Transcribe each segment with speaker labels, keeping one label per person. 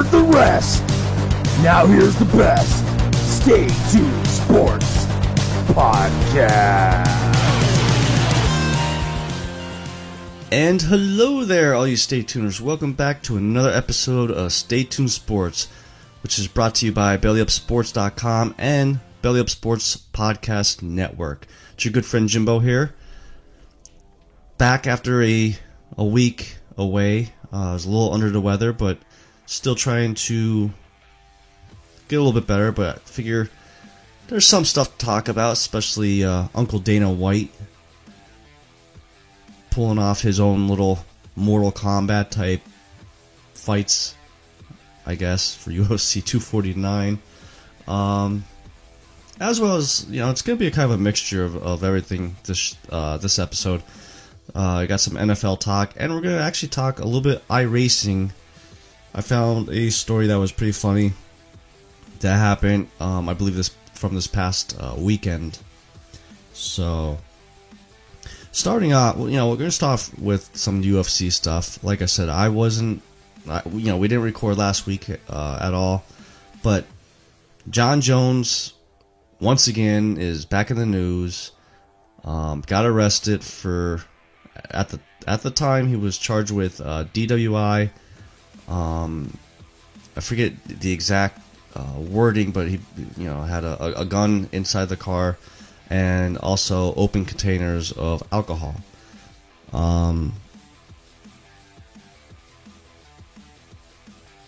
Speaker 1: heard the rest. Now here's the best Stay Tuned Sports Podcast.
Speaker 2: And hello there, all you Stay Tuners. Welcome back to another episode of Stay Tuned Sports, which is brought to you by BellyUpSports.com and Belly Up Sports Podcast Network. It's your good friend Jimbo here. Back after a week away. I was a little under the weather, but still trying to get a little bit better. But I figure there's some stuff to talk about, especially Uncle Dana White pulling off his own little Mortal Kombat type fights, I guess, for UFC 249. As well as, it's going to be a kind of a mixture of everything this episode. I got some NFL talk, and we're going to actually talk a little bit iRacing. I found a story that was pretty funny that happened, I believe from this past weekend. So, starting out, we're going to start off with some UFC stuff. Like I said, we didn't record last week at all, but Jon Jones once again is back in the news. Got arrested for at the time he was charged with DWI. I forget the exact wording, but he had a gun inside the car and also open containers of alcohol. In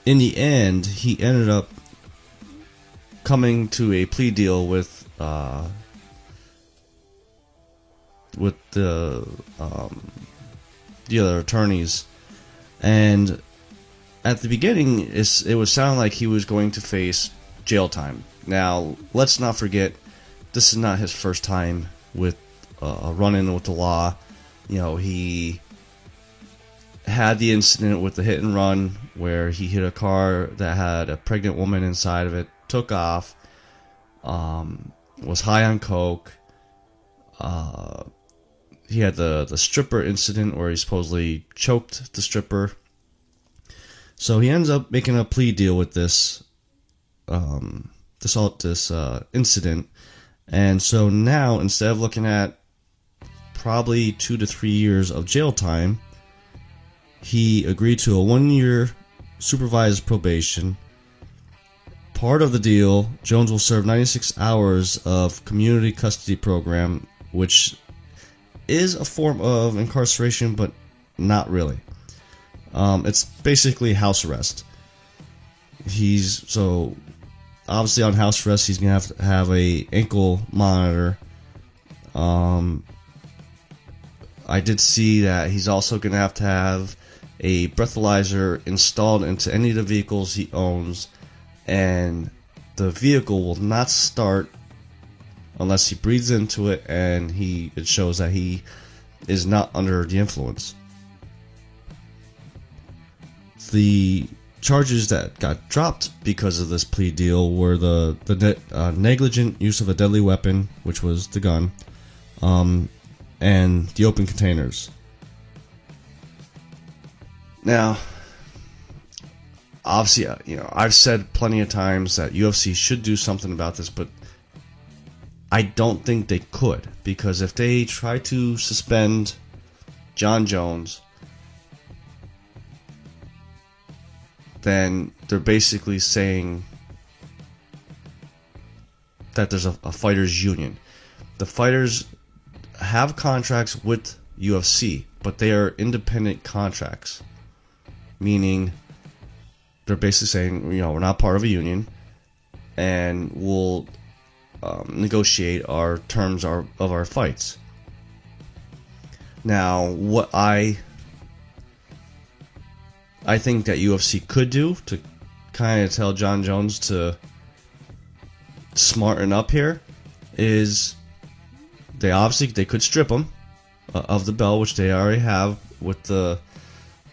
Speaker 2: the end, he ended up coming to a plea deal with the other attorneys, and at the beginning it was sounding like he was going to face jail time. Now, let's not forget, this is not his first time with a run-in with the law. He had the incident with the hit and run where he hit a car that had a pregnant woman inside of it, took off, was high on coke. He had the stripper incident where he supposedly choked the stripper. So he ends up making a plea deal with this incident. And so now, instead of looking at probably 2 to 3 years of jail time, he agreed to a 1-year supervised probation. Part of the deal, Jones will serve 96 hours of community custody program, which is a form of incarceration, but not really. It's basically house arrest. So obviously on house arrest, he's gonna have to have a ankle monitor. I did see that he's also gonna have to have a breathalyzer installed into any of the vehicles he owns, and the vehicle will not start unless he breathes into it and it shows that he is not under the influence. The charges that got dropped because of this plea deal were the negligent use of a deadly weapon, which was the gun, and the open containers. Now, obviously, I've said plenty of times that UFC should do something about this, but I don't think they could, because if they try to suspend Jon Jones, then they're basically saying that there's a fighters union. The fighters have contracts with UFC, but they are independent contracts, meaning they're basically saying, we're not part of a union, and we'll negotiate our terms of our fights. Now, what I think that UFC could do to kind of tell Jon Jones to smarten up here is they could strip him of the belt, which they already have with the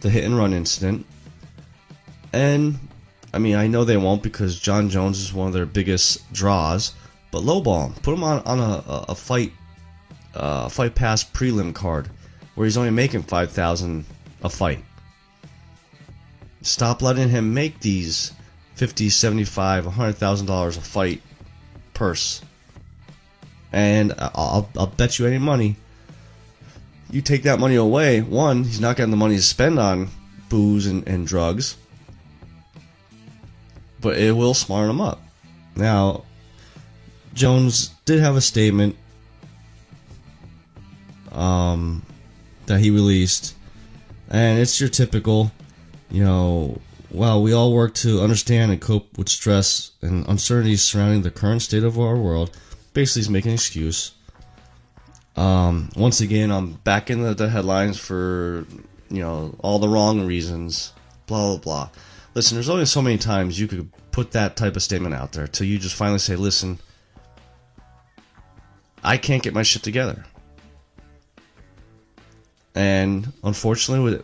Speaker 2: hit and run incident. And I know they won't, because Jon Jones is one of their biggest draws, but lowball him, put him on a fight pass prelim card where he's only making $5,000 a fight. Stop letting him make these $50, $75, $100,000 a fight purse. And I'll bet you any money, you take that money away, one, he's not getting the money to spend on booze and drugs, but it will smarten him up. Now, Jones did have a statement that he released, and it's your typical, well, we all work to understand and cope with stress and uncertainties surrounding the current state of our world. Basically, he's making an excuse. Once again, I'm back in the headlines for, all the wrong reasons, blah, blah, blah. Listen, there's only so many times you could put that type of statement out there till you just finally say, listen, I can't get my shit together. And unfortunately,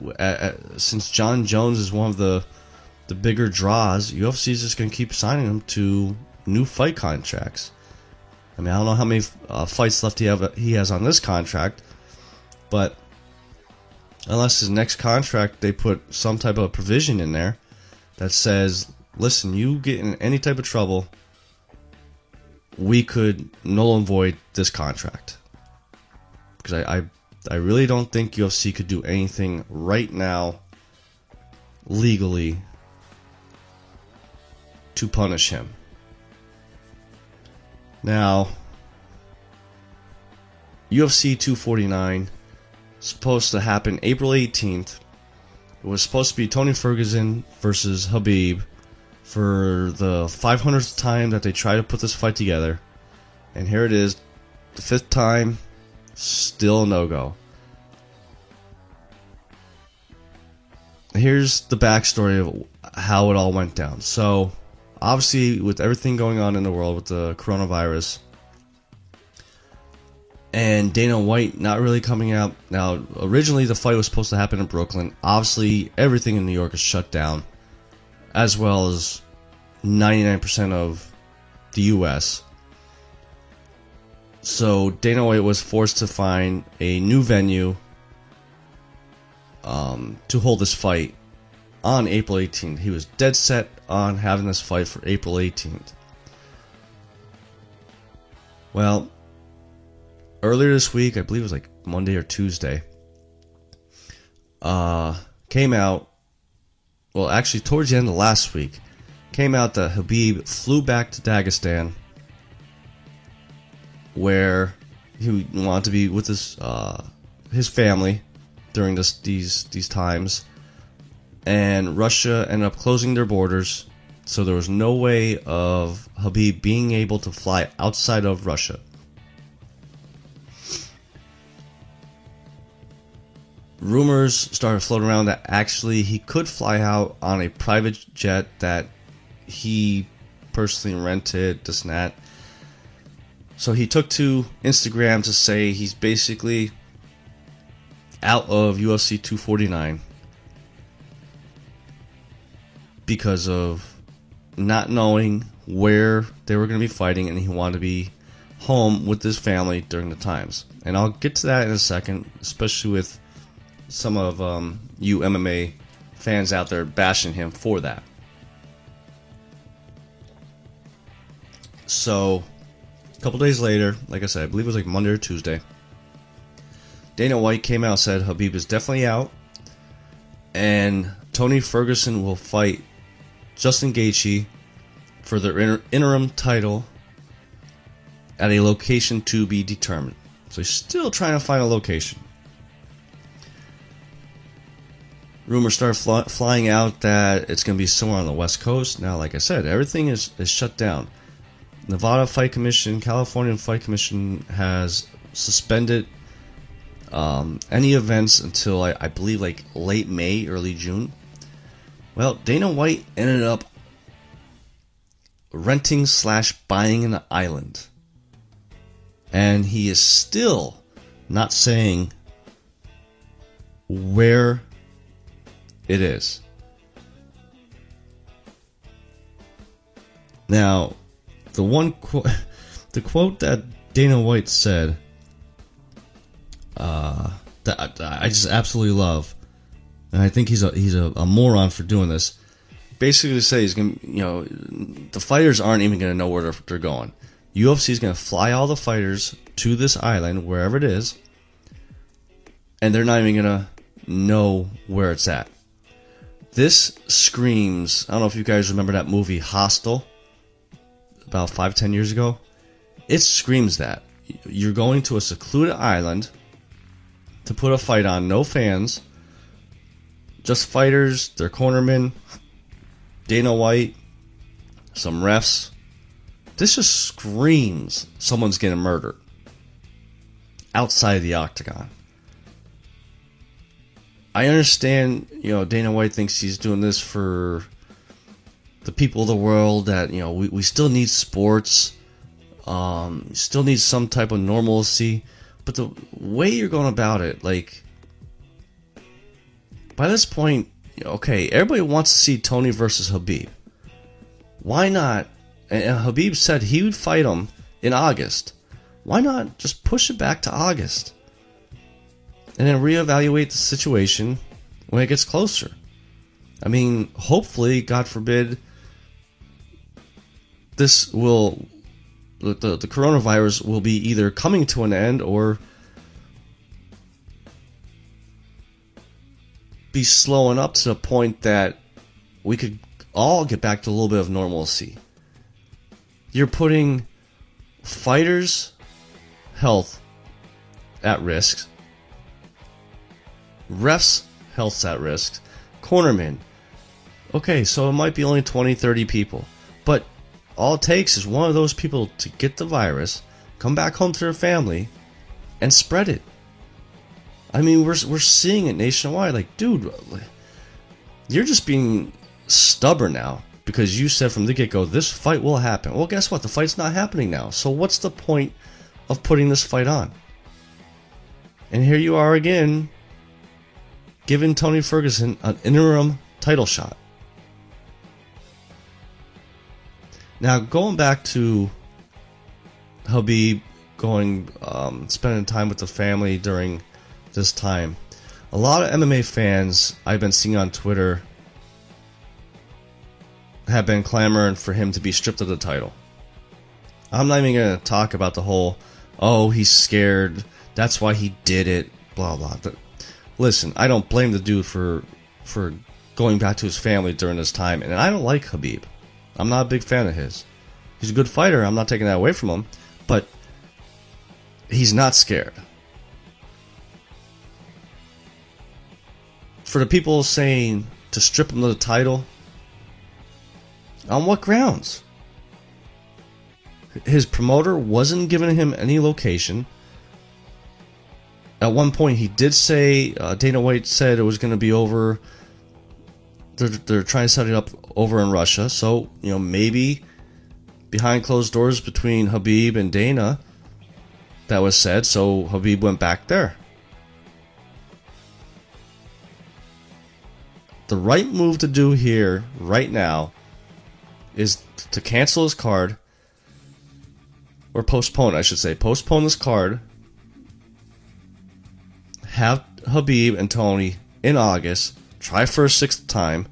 Speaker 2: since John Jones is one of the bigger draws, UFC is just going to keep signing him to new fight contracts. I mean, I don't know how many fights left he has on this contract, but unless his next contract they put some type of provision in there that says, listen, you get in any type of trouble, we could null and void this contract. Because I really don't think UFC could do anything right now legally to punish him. Now, UFC 249 is supposed to happen April 18th. It was supposed to be Tony Ferguson versus Khabib for the 500th time that they tried to put this fight together. And here it is, the 5th time, still a no-go. Here's the backstory of how it all went down. So, obviously, with everything going on in the world with the coronavirus, and Dana White not really coming out. Now, originally the fight was supposed to happen in Brooklyn. Obviously, everything in New York is shut down, as well as 99% of the U.S. So Dana White was forced to find a new venue to hold this fight on April 18th. He was dead set on having this fight for April 18th. Well, earlier this week, I believe it was like Monday or Tuesday, came out, well, actually towards the end of last week, came out that Khabib flew back to Dagestan, where he wanted to be with his family during these times, and Russia ended up closing their borders, so there was no way of Khabib being able to fly outside of Russia. Rumors started floating around that actually he could fly out on a private jet that he personally rented, this and that. So he took to Instagram to say he's basically out of UFC 249 because of not knowing where they were going to be fighting, and he wanted to be home with his family during the times. And I'll get to that in a second, especially with some of you MMA fans out there bashing him for that. So, a couple days later, like I said, I believe it was like Monday or Tuesday, Dana White came out and said Khabib is definitely out, and Tony Ferguson will fight Justin Gaethje for the interim title at a location to be determined. So he's still trying to find a location. Rumors started flying out that it's going to be somewhere on the West Coast. Now, like I said, everything is shut down. Nevada Fight Commission, California Fight Commission has suspended any events until I believe like late May, early June. Well, Dana White ended up renting / buying an island, and he is still not saying where it is. Now, the quote that Dana White said, that I just absolutely love, and I think he's a moron for doing this. Basically, to say he's gonna, the fighters aren't even gonna know where they're going. UFC is gonna fly all the fighters to this island, wherever it is, and they're not even gonna know where it's at. This screams. I don't know if you guys remember that movie Hostel, about 5-10 years ago. It screams that you're going to a secluded island to put a fight on, no fans, just fighters, their cornermen, Dana White, some refs. This just screams someone's getting murdered outside the octagon. I understand, Dana White thinks he's doing this for the people of the world, that, we still need sports, still need some type of normalcy, but the way you're going about it, like, by this point, okay, everybody wants to see Tony versus Khabib. Why not? And Khabib said he would fight him in August. Why not just push it back to August? And then reevaluate the situation when it gets closer. I mean, hopefully, God forbid, the coronavirus will be either coming to an end or be slowing up to the point that we could all get back to a little bit of normalcy. You're putting fighters' health at risk, refs' health's at risk, cornermen. Okay, so it might be only 20, 30 people, but all it takes is one of those people to get the virus, come back home to their family, and spread it. I mean, we're seeing it nationwide. Like, dude, you're just being stubborn now because you said from the get-go, this fight will happen. Well, guess what? The fight's not happening now. So what's the point of putting this fight on? And here you are again, giving Tony Ferguson an interim title shot. Now, going back to Khabib spending time with the family during this time, a lot of MMA fans I've been seeing on Twitter have been clamoring for him to be stripped of the title. I'm not even going to talk about the whole, he's scared, that's why he did it, blah, blah. Listen, I don't blame the dude for going back to his family during this time, and I don't like Khabib. I'm not a big fan of his. He's a good fighter, I'm not taking that away from him, but he's not scared. For the people saying to strip him of the title, on what grounds? His promoter wasn't giving him any location. At one point, he did say, Dana White said it was going to be over. They're trying to set it up over in Russia. So, maybe behind closed doors between Khabib and Dana, that was said. So Khabib went back there. The right move to do here, right now, is to cancel his card, or postpone, I should say. Postpone this card. Have Khabib and Tony in August. Try for a sixth time.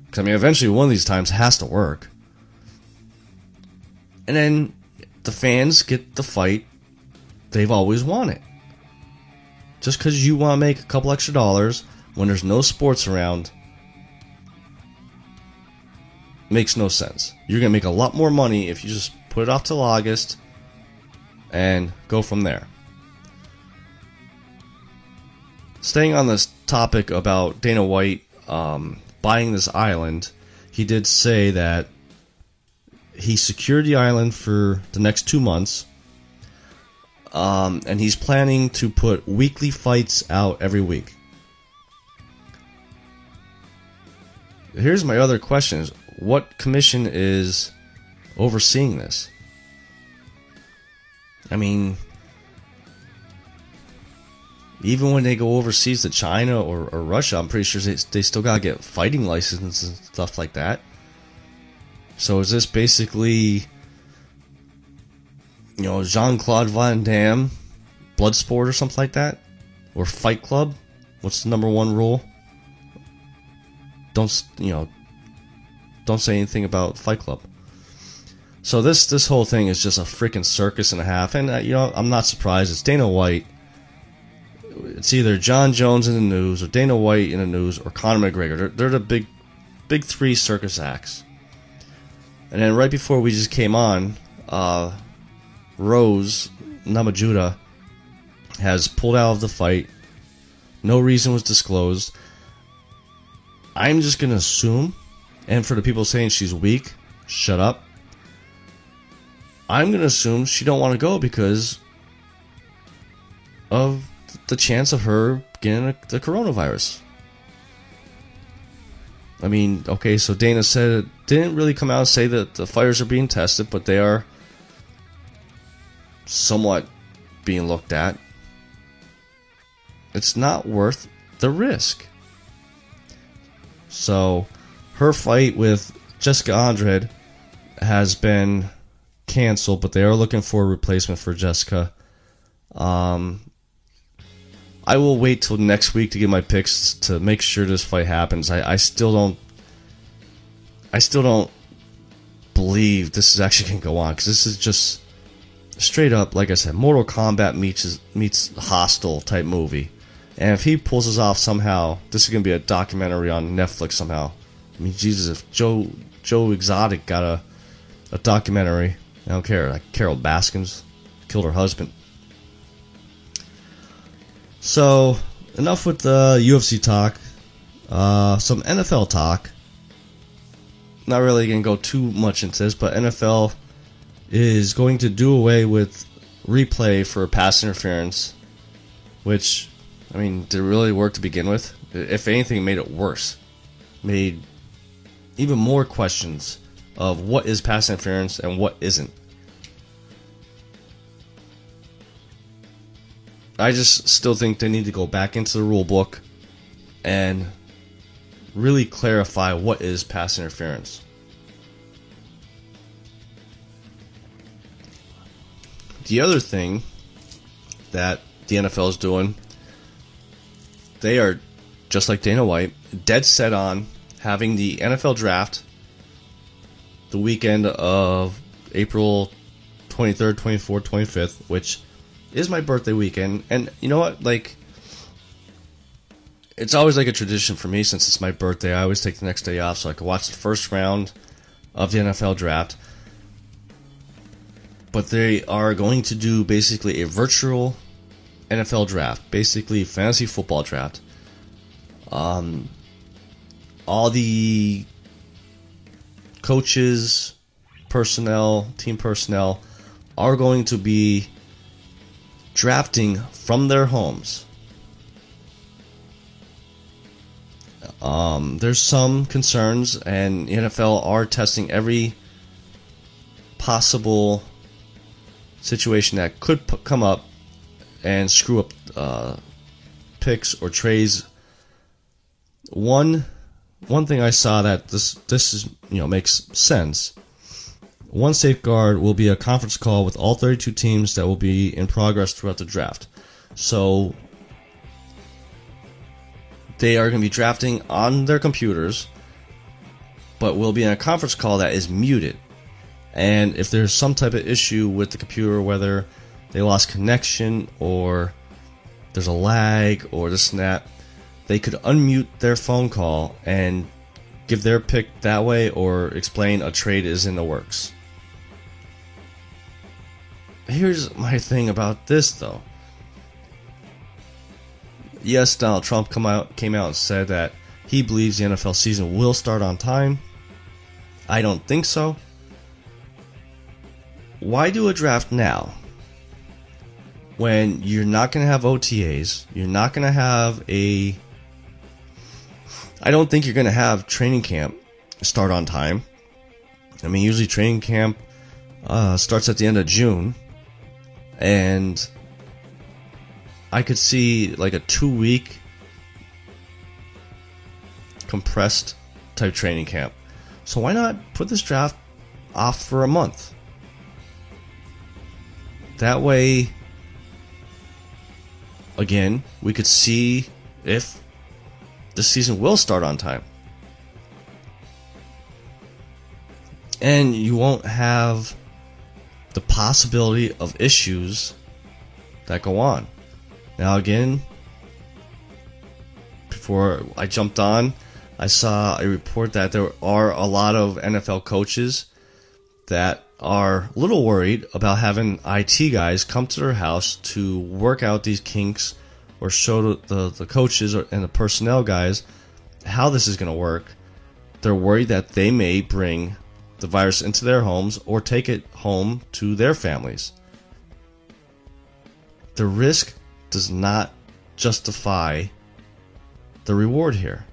Speaker 2: Because, eventually one of these times has to work. And then the fans get the fight they've always wanted. Just because you want to make a couple extra dollars when there's no sports around makes no sense. You're going to make a lot more money if you just put it off till August and go from there. Staying on this topic about Dana White buying this island, he did say that he secured the island for the next 2 months, and he's planning to put weekly fights out every week. Here's my other question. What commission is overseeing this? Even when they go overseas to China or Russia, I'm pretty sure they still gotta get fighting licenses and stuff like that. So is this basically, Jean-Claude Van Damme, Bloodsport or something like that? Or Fight Club? What's the number one rule? don't say anything about Fight Club. So this whole thing is just a freaking circus and a half, and I'm not surprised. It's Dana White. It's either John Jones in the news, or Dana White in the news, or Conor McGregor. They're the big three circus acts. And then right before we just came on, Rose Namajunas has pulled out of the fight. No reason was disclosed. I'm just going to assume, and for the people saying she's weak, shut up. I'm going to assume she don't want to go because of the chance of her getting the coronavirus. I mean, okay, so Dana said it didn't really come out and say that the fighters are being tested, but they are somewhat being looked at. It's not worth the risk. So, her fight with Jessica Andrade has been canceled, but they are looking for a replacement for Jessica. I will wait till next week to get my picks to make sure this fight happens. I still don't believe this is actually going to go on, because this is just straight up, like I said, Mortal Kombat meets Hostile type movie. And if he pulls this off somehow, this is going to be a documentary on Netflix somehow. I mean, Jesus, if Joe Exotic got a documentary, I don't care. Like Carol Baskins killed her husband. So, enough with the UFC talk. Some NFL talk. Not really going to go too much into this, but NFL is going to do away with replay for pass interference, which, I mean, did it really work to begin with? If anything, it made it worse. Made even more questions of what is pass interference and what isn't. I just still think they need to go back into the rule book and really clarify what is pass interference. The other thing that the NFL is doing, they are, just like Dana White, dead set on having the NFL draft the weekend of April 23rd, 24th, 25th, which is my birthday weekend. And you know what? Like, it's always like a tradition for me since it's my birthday. I always take the next day off so I can watch the first round of the NFL draft. But they are going to do basically a virtual NFL draft, basically fantasy football draft. All the coaches, personnel, team personnel are going to be drafting from their homes. There's some concerns, and the NFL are testing every possible situation that could come up and screw up picks or trades. One thing I saw that this is, makes sense. One safeguard will be a conference call with all 32 teams that will be in progress throughout the draft. So they are going to be drafting on their computers, but will be in a conference call that is muted. And if there's some type of issue with the computer, whether they lost connection or there's a lag or this and that, they could unmute their phone call and give their pick that way, or explain a trade is in the works. Here's my thing about this, though. Yes, Donald Trump came out and said that he believes the NFL season will start on time. I don't think so. Why do a draft now when you're not going to have OTAs? You're not going to have I don't think you're going to have training camp start on time. I mean, usually training camp starts at the end of June. And I could see like a 2-week compressed type training camp. So why not put this draft off for a month? That way, again, we could see if the season will start on time. and you won't have the possibility of issues that go on. Now again, before I jumped on, I saw a report that there are a lot of NFL coaches that are a little worried about having IT guys come to their house to work out these kinks or show the coaches and the personnel guys how this is going to work. They're worried that they may bring the virus into their homes or take it home to their families. The risk does not justify the reward here.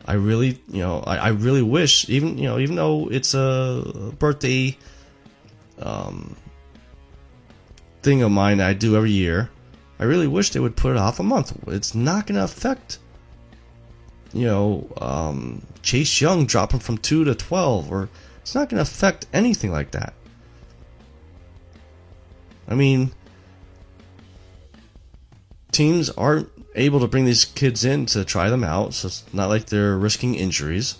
Speaker 2: I really, I really wish, even though it's a birthday thing of mine that I do every year, I really wish they would put it off a month. It's not going to affect, Chase Young dropping from 2 to 12, or it's not going to affect anything like that. I mean, teams aren't able to bring these kids in to try them out, so it's not like they're risking injuries.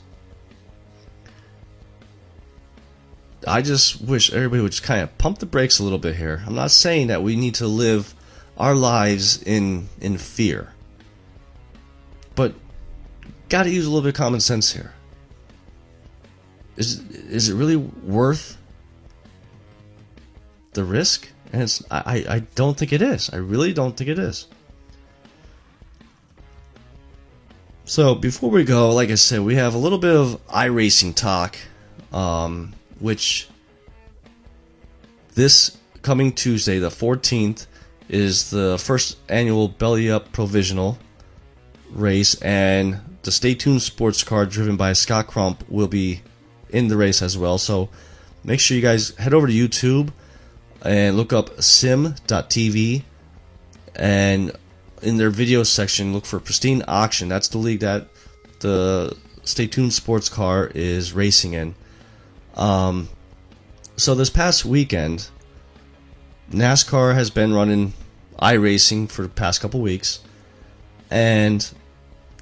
Speaker 2: I just wish everybody would just kind of pump the brakes a little bit here. I'm not saying that we need to live our lives in fear, but got to use a little bit of common sense here. Is it really worth the risk? And I don't think it is. I really don't think it is. So before we go, like I said, we have a little bit of iRacing talk, which this coming Tuesday, the 14th, is the first annual Belly Up Provisional race, and the Stay Tuned sports car driven by Scott Crump will be in the race as well. So make sure you guys head over to YouTube and look up sim.tv, and in their video section, look for Pristine Auction. That's the league that the Stay Tuned sports car is racing in. So this past weekend, NASCAR has been running iRacing for the past couple weeks, and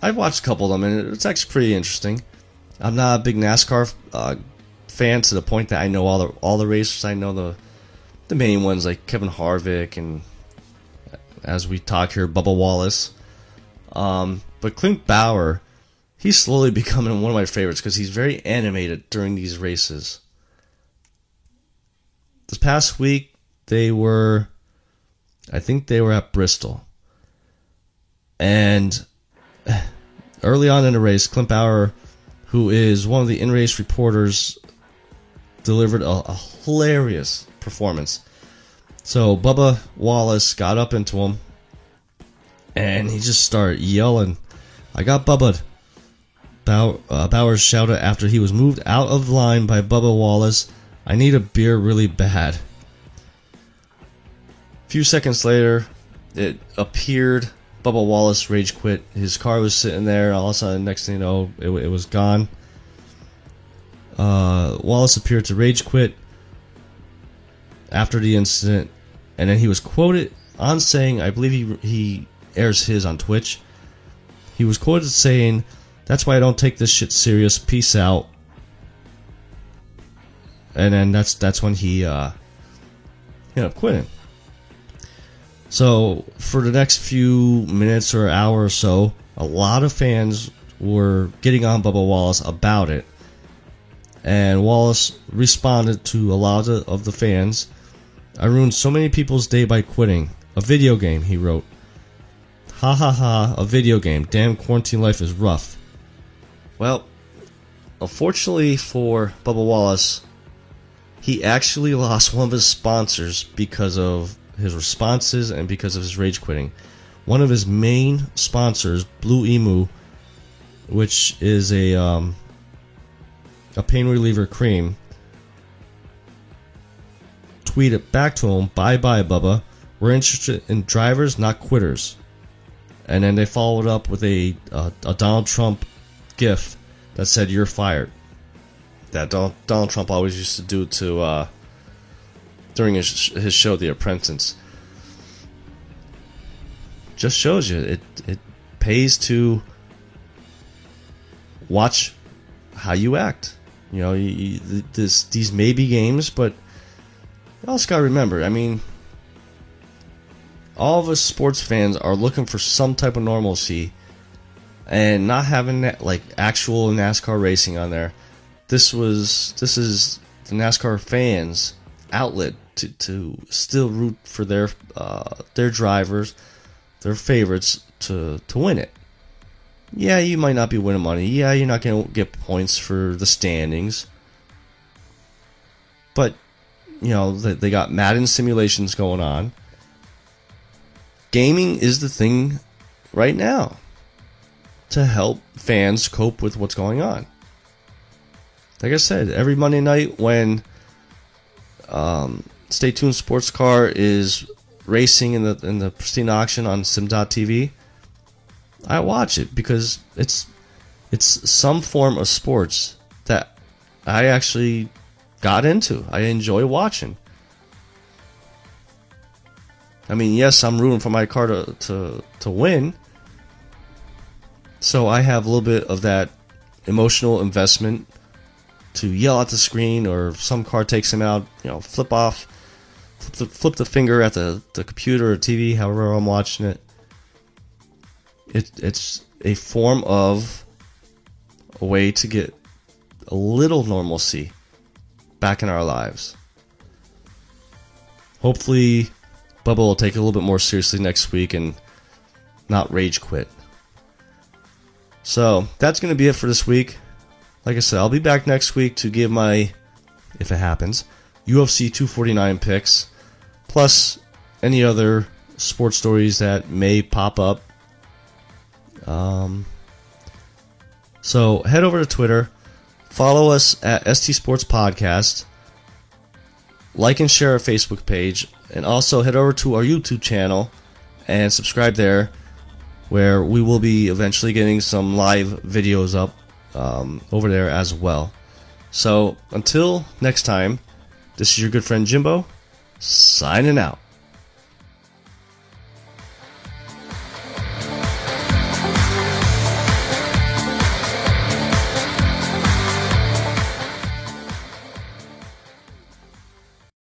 Speaker 2: I've watched a couple of them, and it's actually pretty interesting. I'm not a big NASCAR fan to the point that I know all the racers. I know the main ones like Kevin Harvick and, as we talk here, Bubba Wallace. But Clint Bauer, he's slowly becoming one of my favorites because he's very animated during these races. This past week, I think they were at Bristol. And early on in the race, Clint Bauer, who is one of the in-race reporters, delivered a hilarious performance. So Bubba Wallace got up into him, and he just started yelling, "I got Bubbaed." Bauer shouted after he was moved out of line by Bubba Wallace, "I need a beer really bad." A few seconds later, it appeared Bubba Wallace rage quit. His car was sitting there. All of a sudden, next thing you know, it was gone. Wallace appeared to rage quit after the incident, and then he was quoted on saying, I believe he airs his on Twitch. He was quoted saying, "That's why I don't take this shit serious. Peace out." And then that's when he ended up quitting. So for the next few minutes or hour or so, a lot of fans were getting on Bubba Wallace about it. And Wallace responded to a lot of the fans. "I ruined so many people's day by quitting. A video game," he wrote. "Ha ha ha, a video game. Damn, quarantine life is rough." Well, unfortunately for Bubba Wallace, he actually lost one of his sponsors because of his responses and because of his rage quitting. One of his main sponsors, Blue Emu, which is a pain reliever cream, tweeted back to him, "Bye bye, Bubba. We're interested in drivers, not quitters." And then they followed up with a Donald Trump gif that said, "You're fired." That Donald Trump always used to do to during his show, The Apprentice. Just shows you it pays to watch how you act. You know, these may be games, but you also got to remember, I mean, all of us sports fans are looking for some type of normalcy, and not having that, like, actual NASCAR racing on there. This is the NASCAR fans' outlet to still root for their drivers, their favorites to win it. Yeah, you might not be winning money. Yeah, you're not going to get points for the standings. But, you know, they got Madden simulations going on. Gaming is the thing right now to help fans cope with what's going on. Like I said, every Monday night when Stay Tuned Sports Car is racing in the Pristine auction on Sim.tv, I watch it because it's some form of sports that I actually got into. I enjoy watching. I mean, yes, I'm rooting for my car to win, so I have a little bit of that emotional investment to yell at the screen, or if some car takes him out, you know, flip the finger at the computer or TV, however I'm watching it. It's a form of a way to get a little normalcy back in our lives. Hopefully, Bubba will take it a little bit more seriously next week and not rage quit. So, that's going to be it for this week. Like I said, I'll be back next week to give my, if it happens, UFC 249 picks, plus any other sports stories that may pop up. So head over to Twitter, follow us at ST Sports Podcast, like and share our Facebook page, and also head over to our YouTube channel and subscribe there, where we will be eventually getting some live videos up over there as well. So until next time, this is your good friend Jimbo, signing out.